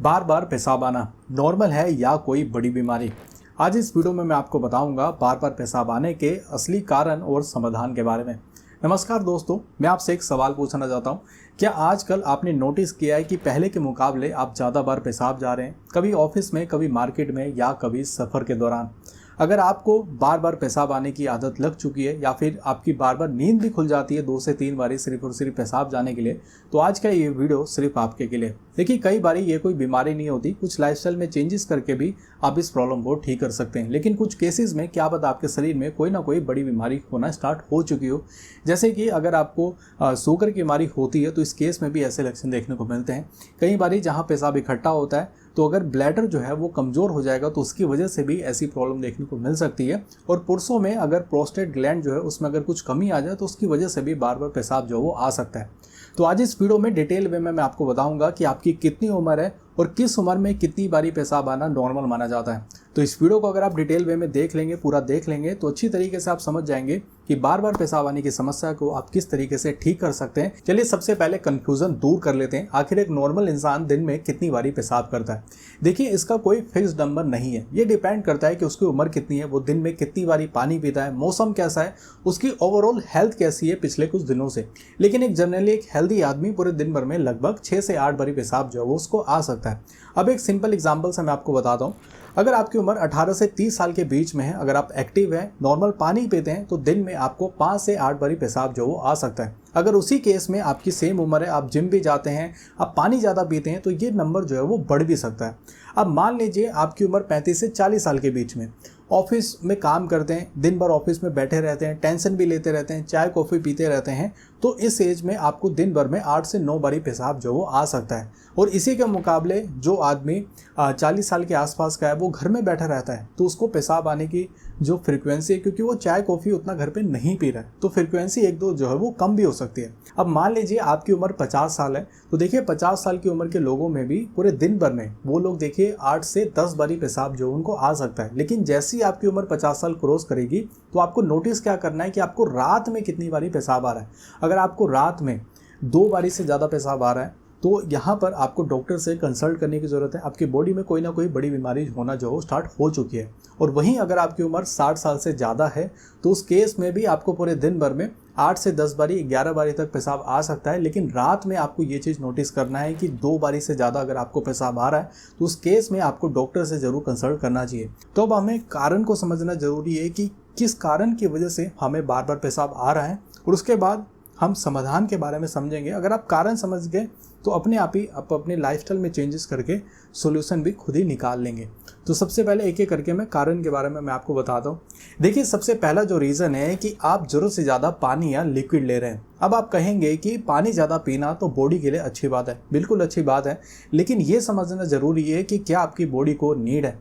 बार बार पेशाब आना नॉर्मल है या कोई बड़ी बीमारी। आज इस वीडियो में मैं आपको बताऊंगा बार बार पेशाब आने के असली कारण और समाधान के बारे में। नमस्कार दोस्तों, मैं आपसे एक सवाल पूछना चाहता हूं। क्या आजकल आपने नोटिस किया है कि पहले के मुकाबले आप ज़्यादा बार पेशाब जा रहे हैं, कभी ऑफिस में, कभी मार्केट में या कभी सफ़र के दौरान? अगर आपको बार बार पेशाब आने की आदत लग चुकी है या फिर आपकी बार बार नींद भी खुल जाती है 2 से 3 बारी सिर्फ और सिर्फ पेशाब जाने के लिए, तो आज का ये वीडियो सिर्फ आपके के लिए। देखिए, कई बारी ये कोई बीमारी नहीं होती, कुछ लाइफस्टाइल में चेंजेस करके भी आप इस प्रॉब्लम को ठीक कर सकते हैं। लेकिन कुछ केसेस में क्या पता आपके शरीर में कोई ना कोई बड़ी बीमारी होना स्टार्ट हो चुकी हो। जैसे कि अगर आपको शुगर की बीमारी होती है तो इस केस में भी ऐसे लक्षण देखने को मिलते हैं। कई बारी जहाँ पेशाब इकट्ठा होता है तो अगर ब्लैडर जो है वो कमज़ोर हो जाएगा तो उसकी वजह से भी ऐसी प्रॉब्लम देखने को मिल सकती है। और पुरुषों में अगर प्रोस्टेट ग्लैंड जो है उसमें अगर कुछ कमी आ जाए तो उसकी वजह से भी बार बार पेशाब जो है वो आ सकता है। तो आज इस वीडियो में डिटेल वे में मैं आपको बताऊंगा कि आपकी कितनी उम्र है और किस उम्र में कितनी बारी पेशाब आना नॉर्मल माना जाता है। तो इस वीडियो को अगर आप डिटेल वे में देख लेंगे, पूरा देख लेंगे, तो अच्छी तरीके से आप समझ जाएंगे कि बार बार पेशाब आने की समस्या को आप किस तरीके से ठीक कर सकते हैं। चलिए सबसे पहले कंफ्यूजन दूर कर लेते हैं। आखिर एक नॉर्मल इंसान दिन में कितनी बारी पेशाब करता है? देखिए, इसका कोई फिक्स नंबर नहीं है। ये डिपेंड करता है कि उसकी उम्र कितनी है, वो दिन में कितनी बारी पानी पीता है, मौसम कैसा है, उसकी ओवरऑल हेल्थ कैसी है पिछले कुछ दिनों से। लेकिन एक जनरली एक हेल्दी आदमी पूरे दिन भर में लगभग 6 से 8 बारी पेशाब जो है वो उसको आ सकता है। अब एक सिंपल एग्जांपल से मैं आपको बताता हूँ। अगर आपकी उम्र 18 से 30 साल के बीच में है, अगर आप एक्टिव हैं, नॉर्मल पानी पीते हैं, तो दिन में आपको 5 से 8 बारी पेशाब जो वो आ सकता है। अगर उसी केस में आपकी सेम उम्र है, आप जिम भी जाते हैं, आप पानी ज़्यादा पीते हैं, तो ये नंबर जो है वो बढ़ भी सकता है। अब मान लीजिए आपकी उम्र 35 से 40 साल के बीच में, ऑफिस में काम करते हैं, दिन भर ऑफिस में बैठे रहते हैं, टेंशन भी लेते रहते हैं, चाय कॉफ़ी पीते रहते हैं, तो इस एज में आपको दिन भर में 8 से 9 बारी पेशाब जो वो आ सकता है। और इसी के मुकाबले जो आदमी 40 साल के आसपास का है, वो घर में बैठा रहता है, तो उसको पेशाब आने की जो फ्रीक्वेंसी है, क्योंकि वो चाय कॉफ़ी उतना घर पे नहीं पी रहा है, तो फ्रीक्वेंसी 1-2 जो है वो कम भी हो सकती है। अब मान लीजिए आपकी उम्र 50 साल है, तो देखिए 50 साल की उम्र के लोगों में भी पूरे दिन भर में वो लोग देखिए 8 से 10 बारी पेशाब जो उनको आ सकता है। लेकिन जैसे ही आपकी उम्र 50 साल क्रॉस करेगी तो आपको नोटिस क्या करना है कि आपको रात में कितनी बारी पेशाब आ रहा है। अगर आपको रात में 2 बारी से ज़्यादा पेशाब आ रहा है तो यहाँ पर आपको डॉक्टर से कंसल्ट करने की ज़रूरत है। आपकी बॉडी में कोई ना कोई बड़ी बीमारी होना जो स्टार्ट हो चुकी है। और वहीं अगर आपकी उम्र 60 साल से ज़्यादा है तो उस केस में भी आपको पूरे दिन भर में 8 से 10 बारी, 11 बारी तक पेशाब आ सकता है। लेकिन रात में आपको ये चीज़ नोटिस करना है कि 2 बारी से ज़्यादा अगर आपको पेशाब आ रहा है तो उस केस में आपको डॉक्टर से ज़रूर कंसल्ट करना चाहिए। तो अब हमें कारण को समझना ज़रूरी है कि किस कारण की वजह से हमें बार बार पेशाब आ रहा है, और उसके बाद हम समाधान के बारे में समझेंगे। अगर आप कारण समझ गए तो अपने आप ही आप अपने लाइफस्टाइल में चेंजेस करके सॉल्यूशन भी खुद ही निकाल लेंगे। तो सबसे पहले एक एक करके मैं कारण के बारे में मैं आपको बताता हूँ। देखिए, सबसे पहला जो रीज़न है कि आप ज़रूरत से ज़्यादा पानी या लिक्विड ले रहे हैं। अब आप कहेंगे कि पानी ज़्यादा पीना तो बॉडी के लिए अच्छी बात है, बिल्कुल अच्छी बात है, लेकिन ये समझना ज़रूरी है कि क्या आपकी बॉडी को नीड है।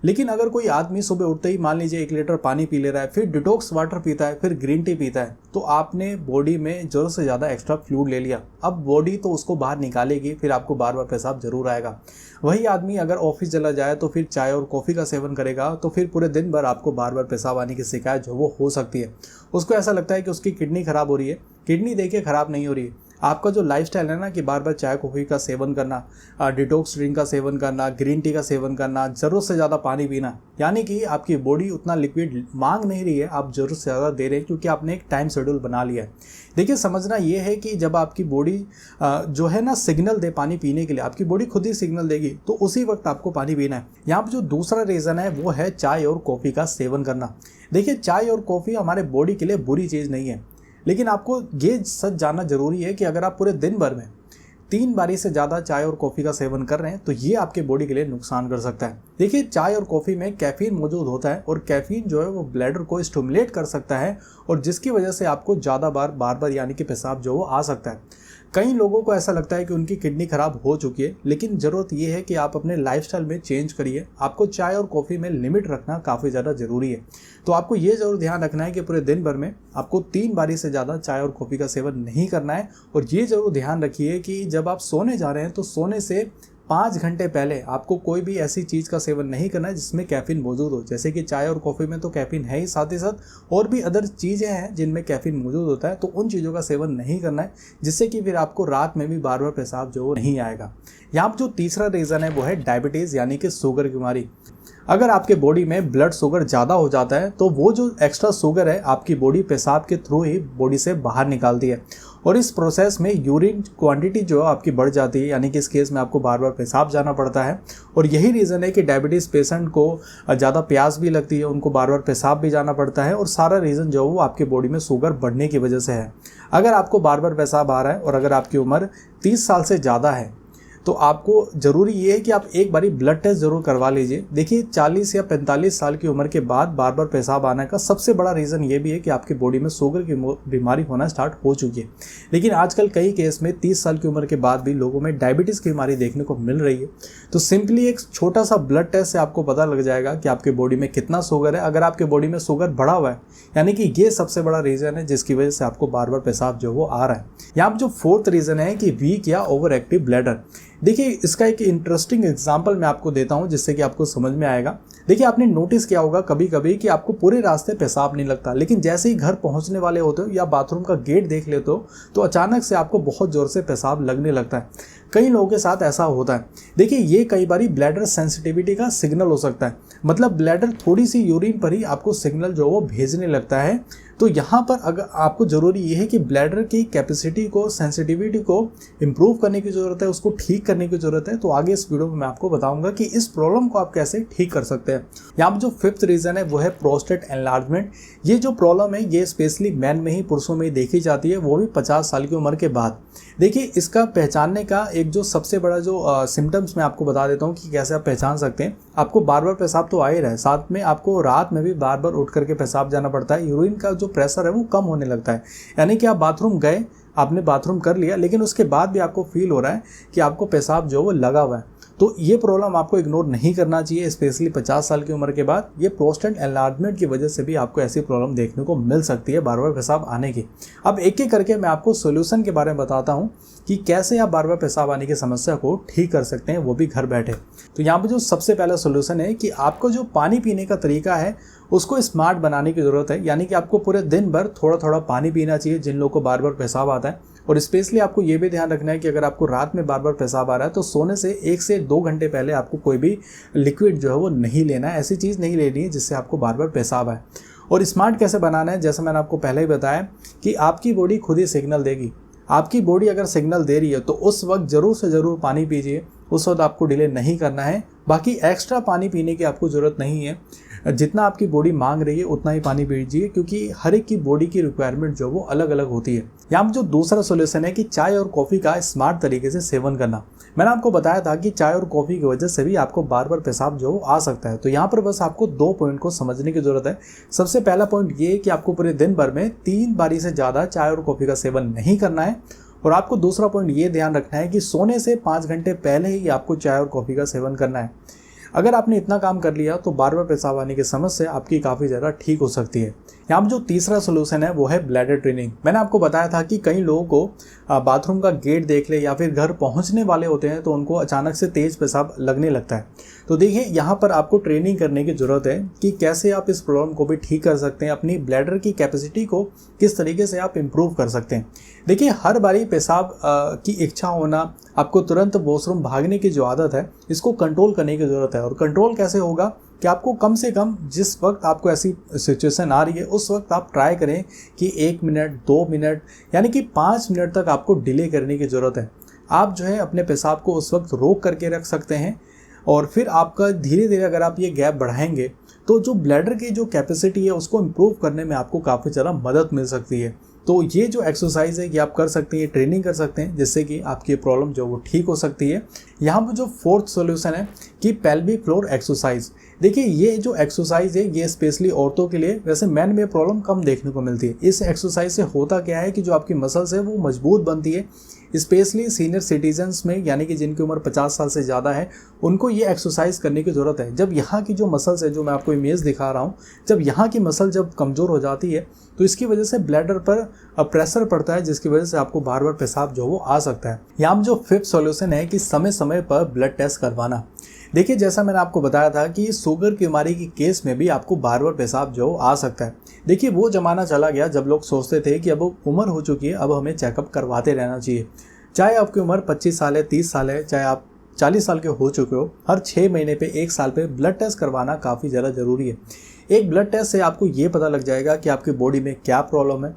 लेकिन अगर कोई आदमी सुबह उठते ही मान लीजिए 1 लीटर पानी पी ले रहा है, फिर डिटॉक्स वाटर पीता है, फिर ग्रीन टी पीता है, तो आपने बॉडी में ज़रूरत से ज़्यादा एक्स्ट्रा फ्लूइड ले लिया। अब बॉडी तो उसको बाहर निकालेगी, फिर आपको बार बार पेशाब जरूर आएगा। वही आदमी अगर ऑफिस चला जाए तो फिर चाय और कॉफ़ी का सेवन करेगा, तो फिर पूरे दिन भर आपको बार बार पेशाब आने की शिकायत जो वो हो सकती है। उसको ऐसा लगता है कि उसकी किडनी ख़राब हो रही है। किडनी देखिए ख़राब नहीं हो रही है, आपका जो लाइफस्टाइल है ना कि बार बार चाय कॉफ़ी का सेवन करना, डिटॉक्स ड्रिंक का सेवन करना, ग्रीन टी का सेवन करना, ज़रूरत से ज़्यादा पानी पीना, यानी कि आपकी बॉडी उतना लिक्विड मांग नहीं रही है, आप ज़रूरत से ज़्यादा दे रहे हैं क्योंकि आपने एक टाइम शेड्यूल बना लिया है। देखिए, समझना ये है कि जब आपकी बॉडी जो है ना सिग्नल दे पानी पीने के लिए, आपकी बॉडी खुद ही सिग्नल देगी, तो उसी वक्त आपको पानी पीना है। यहाँ पर जो दूसरा रीज़न है वो है चाय और कॉफ़ी का सेवन करना। देखिए, चाय और कॉफ़ी हमारे बॉडी के लिए बुरी चीज़ नहीं है, लेकिन आपको ये सच जानना ज़रूरी है कि अगर आप पूरे दिन भर में 3 बारी से ज़्यादा चाय और कॉफ़ी का सेवन कर रहे हैं तो ये आपके बॉडी के लिए नुकसान कर सकता है। देखिए, चाय और कॉफ़ी में कैफ़ीन मौजूद होता है और कैफ़ीन जो है वो ब्लैडर को स्टिमुलेट कर सकता है, और जिसकी वजह से आपको ज़्यादा बार यानी कि पेशाब जो वो आ सकता है। कई लोगों को ऐसा लगता है कि उनकी किडनी ख़राब हो चुकी है, लेकिन ज़रूरत ये है कि आप अपने लाइफस्टाइल में चेंज करिए। आपको चाय और कॉफ़ी में लिमिट रखना काफ़ी ज़्यादा ज़रूरी है। तो आपको ये ज़रूर ध्यान रखना है कि पूरे दिन भर में आपको 3 बारी से ज़्यादा चाय और कॉफ़ी का सेवन नहीं करना है। और ये ज़रूर ध्यान रखिए कि जब आप सोने जा रहे हैं तो सोने से 5 घंटे पहले आपको कोई भी ऐसी चीज़ का सेवन नहीं करना है जिसमें कैफीन मौजूद हो। जैसे कि चाय और कॉफ़ी में तो कैफीन है ही, साथ ही साथ और भी अदर चीज़ें हैं जिनमें कैफीन मौजूद होता है, तो उन चीज़ों का सेवन नहीं करना है, जिससे कि फिर आपको रात में भी बार बार पेशाब जो वो नहीं आएगा। यहाँ पर जो तीसरा रीज़न है वो है डायबिटीज़ यानी कि शुगर की बीमारी। अगर आपके बॉडी में ब्लड शुगर ज़्यादा हो जाता है तो वो जो एक्स्ट्रा शुगर है आपकी बॉडी पेशाब के थ्रू ही बॉडी से बाहर निकालती है, और इस प्रोसेस में यूरिन क्वांटिटी जो है आपकी बढ़ जाती है, यानी कि इस केस में आपको बार बार पेशाब जाना पड़ता है। और यही रीज़न है कि डायबिटीज़ पेशेंट को ज़्यादा प्यास भी लगती है, उनको बार बार पेशाब भी जाना पड़ता है, और सारा रीज़न जो है वो आपकी बॉडी में शुगर बढ़ने की वजह से है। अगर आपको बार बार पेशाब आ रहा है और अगर आपकी उम्र 30 साल से ज़्यादा है तो आपको ज़रूरी ये है कि आप एक बारी ब्लड टेस्ट ज़रूर करवा लीजिए। देखिए 40 या 45 साल की उम्र के बाद बार बार पेशाब आने का सबसे बड़ा रीज़न ये भी है कि आपकी बॉडी में शुगर की बीमारी होना स्टार्ट हो चुकी है। लेकिन आजकल कई केस में 30 साल की उम्र के बाद भी लोगों में डायबिटीज़ की बीमारी देखने को मिल रही है। तो सिंपली एक छोटा सा ब्लड टेस्ट से आपको पता लग जाएगा कि आपकी बॉडी में कितना शुगर है। अगर आपके बॉडी में शुगर बढ़ा हुआ है, यानी कि ये सबसे बड़ा रीज़न है जिसकी वजह से आपको बार बार पेशाब जो वो आ रहा है। यहाँ पर जो फोर्थ रीज़न है कि वीक या ओवर एक्टिव ब्लैडर। देखिए इसका एक इंटरेस्टिंग एग्जांपल मैं आपको देता हूं जिससे कि आपको समझ में आएगा। देखिए आपने नोटिस किया होगा कभी कभी कि आपको पूरे रास्ते पेशाब नहीं लगता, लेकिन जैसे ही घर पहुंचने वाले होते हो या बाथरूम का गेट देख लेते हो तो अचानक से आपको बहुत ज़ोर से पेशाब लगने लगता है। कई लोगों के साथ ऐसा होता है। देखिए ये कई बार ब्लैडर सेंसिटिविटी का सिग्नल हो सकता है, मतलब ब्लैडर थोड़ी सी यूरिन पर ही आपको सिग्नल जो वो भेजने लगता है। तो यहाँ पर अगर आपको ज़रूरी ये है कि ब्लैडर की कैपेसिटी को, सेंसिटिविटी को इम्प्रूव करने की ज़रूरत है, उसको ठीक करने की ज़रूरत है। तो आगे इस वीडियो में मैं आपको बताऊंगा कि इस प्रॉब्लम को आप कैसे ठीक कर सकते हैं। यहाँ पर जो फिफ्थ रीज़न है वो है प्रोस्टेट एनलार्जमेंट। ये जो प्रॉब्लम है ये स्पेशली मैन में ही, पुरुषों में ही देखी जाती है, वो भी 50 साल की उम्र के बाद। देखिए इसका पहचानने का एक जो सबसे बड़ा जो सिम्टम्स मैं आपको बता देता हूँ कि कैसे आप पहचान सकते हैं। आपको बार बार पेशाब तो आ ही रहा है, साथ में आपको रात में भी बार बार उठ करके पेशाब जाना पड़ता है। यूरिन का जो प्रेशर है वो कम होने लगता है, यानी कि आप बाथरूम गए, आपने बाथरूम कर लिया, लेकिन उसके बाद भी आपको फील हो रहा है कि आपको पेशाब जो वो लगा हुआ है। तो ये प्रॉब्लम आपको इग्नोर नहीं करना चाहिए, स्पेशली 50 साल की उम्र के बाद। ये प्रोस्टेट एनलार्जमेंट की वजह से भी आपको ऐसी प्रॉब्लम देखने को मिल सकती है, बार बार पेशाब आने की। अब एक एक करके मैं आपको सोल्यूशन के बारे में बताता हूँ कि कैसे आप बार बार पेशाब आने की समस्या को ठीक कर सकते हैं, वो भी घर बैठे। तो यहाँ पर जो सबसे पहला सोल्यूशन है कि आपको जो पानी पीने का तरीका है उसको स्मार्ट बनाने की ज़रूरत है, यानी कि आपको पूरे दिन भर थोड़ा थोड़ा पानी पीना चाहिए जिन लोगों को बार बार पेशाब आता है। और स्पेशली आपको ये भी ध्यान रखना है कि अगर आपको रात में बार बार पेशाब आ रहा है तो सोने से 1 से 2 घंटे पहले आपको कोई भी लिक्विड जो है वो नहीं लेना है, ऐसी चीज़ नहीं लेनी है जिससे आपको बार बार पेशाब आए। और स्मार्ट कैसे बनाना है, जैसा मैंने आपको पहले ही बताया कि आपकी बॉडी खुद ही सिग्नल देगी। आपकी बॉडी अगर सिग्नल दे रही है तो उस वक्त ज़रूर से ज़रूर पानी पीजिए, उस वक्त आपको डिले नहीं करना है। बाकी एक्स्ट्रा पानी पीने की आपको ज़रूरत नहीं है, जितना आपकी बॉडी मांग रही है उतना ही पानी पीजिए, क्योंकि हर एक की बॉडी की रिक्वायरमेंट जो वो अलग अलग होती है। यहाँ पर जो दूसरा सोल्यूशन है कि चाय और कॉफ़ी का स्मार्ट तरीके से सेवन करना। मैंने आपको बताया था कि चाय और कॉफ़ी की वजह से भी आपको बार बार पेशाब जो आ सकता है। तो यहाँ पर बस आपको 2 पॉइंट को समझने की ज़रूरत है। सबसे पहला पॉइंट ये है कि आपको पूरे दिन भर में 3 बारी से ज़्यादा चाय और कॉफ़ी का सेवन नहीं करना है। और आपको दूसरा पॉइंट ये ध्यान रखना है कि सोने से 5 घंटे पहले ही आपको चाय और कॉफ़ी का सेवन करना है। अगर आपने इतना काम कर लिया तो बार बार पेशाब आने की समस्या आपकी काफ़ी ज़्यादा ठीक हो सकती है। यहाँ पर जो तीसरा सोल्यूशन है वो है ब्लैडर ट्रेनिंग। मैंने आपको बताया था कि कई लोगों को बाथरूम का गेट देख ले या फिर घर पहुँचने वाले होते हैं तो उनको अचानक से तेज़ पेशाब लगने लगता है। तो देखिए यहाँ पर आपको ट्रेनिंग करने की ज़रूरत है कि कैसे आप इस प्रॉब्लम को भी ठीक कर सकते हैं, अपनी ब्लैडर की कैपेसिटी को किस तरीके से आप इम्प्रूव कर सकते हैं। देखिए हर बारी पेशाब की इच्छा होना, आपको तुरंत वॉशरूम भागने की जो आदत है इसको कंट्रोल करने की ज़रूरत है। और कंट्रोल कैसे होगा कि आपको कम से कम जिस वक्त आपको ऐसी सिचुएशन आ रही है उस वक्त आप ट्राई करें कि 1 मिनट 2 मिनट यानी कि 5 मिनट तक आपको डिले करने की ज़रूरत है। आप जो है अपने पेशाब को उस वक्त रोक करके रख सकते हैं, और फिर आपका धीरे धीरे अगर आप ये गैप बढ़ाएंगे तो जो ब्लैडर की जो कैपेसिटी है उसको इम्प्रूव करने में आपको काफ़ी ज़्यादा मदद मिल सकती है। तो ये जो एक्सरसाइज है ये आप कर सकते हैं, ट्रेनिंग कर सकते हैं, जिससे कि आपकी प्रॉब्लम जो वो ठीक हो सकती है। यहाँ पर जो फोर्थ सॉल्यूशन है कि पेल्विक फ्लोर एक्सरसाइज। देखिए ये जो एक्सरसाइज है ये स्पेशली औरतों के लिए, वैसे मैन में प्रॉब्लम कम देखने को मिलती है। इस एक्सरसाइज से होता क्या है कि जो आपकी मसल्स है वो मजबूत बनती है। स्पेशली सीनियर सिटीजन्स में, यानी कि जिनकी उम्र 50 साल से ज़्यादा है, उनको ये एक्सरसाइज करने की ज़रूरत है। जब यहाँ की जो मसल्स है, जो मैं आपको इमेज दिखा रहा हूँ, जब यहाँ की मसल जब कमज़ोर हो जाती है तो इसकी वजह से ब्लैडर पर प्रेशर पड़ता है, जिसकी वजह से आपको बार बार पेशाब जो वो आ सकता है। यहाँ में जो फिफ्थ सॉल्यूशन है कि समय समय पर ब्लड टेस्ट करवाना। देखिए जैसा मैंने आपको बताया था कि शुगर की बीमारी की केस में भी आपको बार बार पेशाब जो आ सकता है। देखिए वो ज़माना चला गया जब लोग सोचते थे कि अब उम्र हो चुकी है, अब हमें चेकअप करवाते रहना चाहिए। चाहे आपकी उम्र 25 साल है, 30 साल है, चाहे आप 40 साल के हो चुके हो, हर 6 महीने पे, 1 साल पे ब्लड टेस्ट करवाना काफ़ी ज़्यादा ज़रूरी है। एक ब्लड टेस्ट से आपको ये पता लग जाएगा कि आपकी बॉडी में क्या प्रॉब्लम है।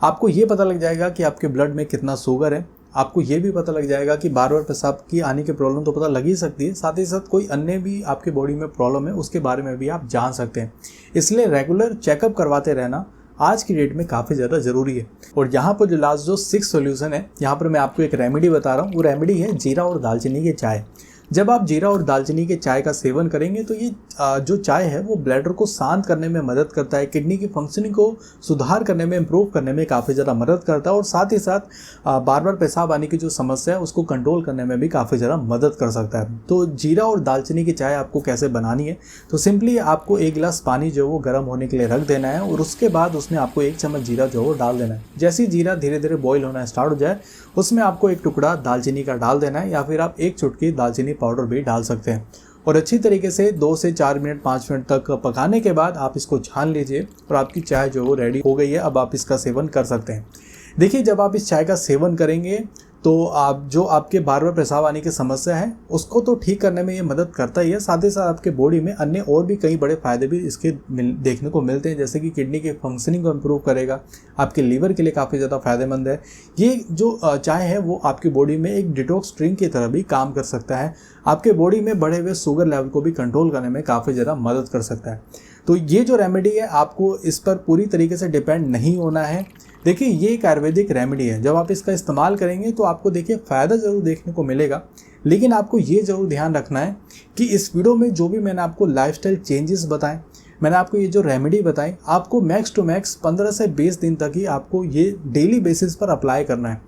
आपको ये पता लग जाएगा कि आपके ब्लड में कितना शुगर है। आपको ये भी पता लग जाएगा कि बार बार पेशाब की आने की प्रॉब्लम तो पता लग ही सकती है, साथ ही साथ कोई अन्य भी आपकी बॉडी में प्रॉब्लम है उसके बारे में भी आप जान सकते हैं। इसलिए रेगुलर चेकअप करवाते रहना आज की डेट में काफ़ी ज़्यादा ज़रूरी है। और यहाँ पर जो लास्ट जो 6 सॉल्यूशन है, यहाँ पर मैं आपको एक रेमेडी बता रहा हूँ। वो रेमेडी है जीरा और दालचीनी की चाय। जब आप जीरा और दालचीनी के चाय का सेवन करेंगे तो ये जो चाय है वो ब्लैडर को शांत करने में मदद करता है, किडनी की फंक्शनिंग को सुधार करने में, इम्प्रूव करने में काफ़ी ज़्यादा मदद करता है, और साथ ही साथ बार बार पेशाब आने की जो समस्या है उसको कंट्रोल करने में भी काफ़ी ज़्यादा मदद कर सकता है। तो जीरा और दालचीनी की चाय आपको कैसे बनानी है, तो सिंपली आपको 1 गिलास पानी जो वो गर्म होने के लिए रख देना है, और उसके बाद उसमें आपको 1 चम्मच जीरा जो वो डाल देना है। जैसे ही जीरा धीरे धीरे बॉईल होना स्टार्ट हो जाए उसमें आपको 1 टुकड़ा दालचीनी का डाल देना है, या फिर आप 1 चुटकी दालचीनी पाउडर भी डाल सकते हैं। और अच्छी तरीके से 2 से 4 मिनट, 5 मिनट तक पकाने के बाद आप इसको छान लीजिए और आपकी चाय जो वो रेडी हो गई है। अब आप इसका सेवन कर सकते हैं। देखिए जब आप इस चाय का सेवन करेंगे तो आप जो आपके बार बार पेशाब आने की समस्या है उसको तो ठीक करने में ये मदद करता ही है, साथ ही साथ आपके बॉडी में अन्य और भी कई बड़े फायदे भी इसके देखने को मिलते हैं, जैसे कि किडनी की फंक्शनिंग को इम्प्रूव करेगा, आपके लीवर के लिए काफ़ी ज़्यादा फायदेमंद है। ये जो चाय है वो आपकी बॉडी में एक डिटॉक्स ड्रिंक की तरह भी काम कर सकता है, आपके बॉडी में बढ़े हुए शुगर लेवल को भी कंट्रोल करने में काफ़ी ज़्यादा मदद कर सकता है। तो ये जो रेमेडी है आपको इस पर पूरी तरीके से डिपेंड नहीं होना है। देखिए ये एक आयुर्वेदिक रेमेडी है, जब आप इसका इस्तेमाल करेंगे तो आपको देखिए फ़ायदा ज़रूर देखने को मिलेगा, लेकिन आपको ये ज़रूर ध्यान रखना है कि इस वीडियो में जो भी मैंने आपको लाइफस्टाइल चेंजेस बताएं, मैंने आपको ये जो रेमेडी बताई, आपको मैक्स टू मैक्स 15 से 20 दिन तक ही आपको ये डेली बेसिस पर अप्लाई करना है।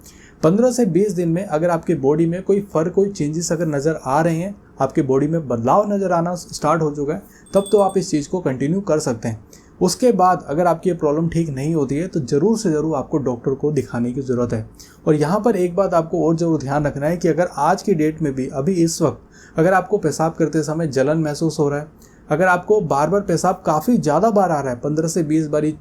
15 से 20 दिन में अगर आपकी बॉडी में कोई फ़र्क, कोई चेंजेस अगर नज़र आ रहे हैं, आपकी बॉडी में बदलाव नज़र आना स्टार्ट हो चुका है, तब तो आप इस चीज़ को कंटिन्यू कर सकते हैं। उसके बाद अगर आपकी ये प्रॉब्लम ठीक नहीं होती है तो ज़रूर से ज़रूर आपको डॉक्टर को दिखाने की ज़रूरत है। और यहाँ पर एक बात आपको और ज़रूर ध्यान रखना है कि अगर आज की डेट में भी, अभी इस वक्त अगर आपको पेशाब करते समय जलन महसूस हो रहा है, अगर आपको बार बार पेशाब काफ़ी ज़्यादा बार आ रहा है, 15 से 20 बारी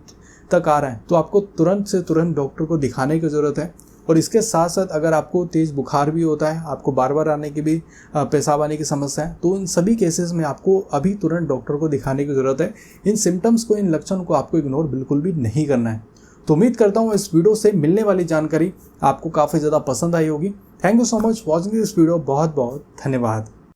तक आ रहा है, तो आपको तुरंत से तुरंत डॉक्टर को दिखाने की ज़रूरत है। और इसके साथ साथ अगर आपको तेज़ बुखार भी होता है, आपको बार बार आने की भी, पेशाब आने की समस्या है, तो इन सभी केसेस में आपको अभी तुरंत डॉक्टर को दिखाने की ज़रूरत है। इन सिम्टम्स को, इन लक्षण को आपको इग्नोर बिल्कुल भी नहीं करना है। तो उम्मीद करता हूँ इस वीडियो से मिलने वाली जानकारी आपको काफ़ी ज़्यादा पसंद आई होगी। Thank you so much watching this video. बहुत बहुत धन्यवाद।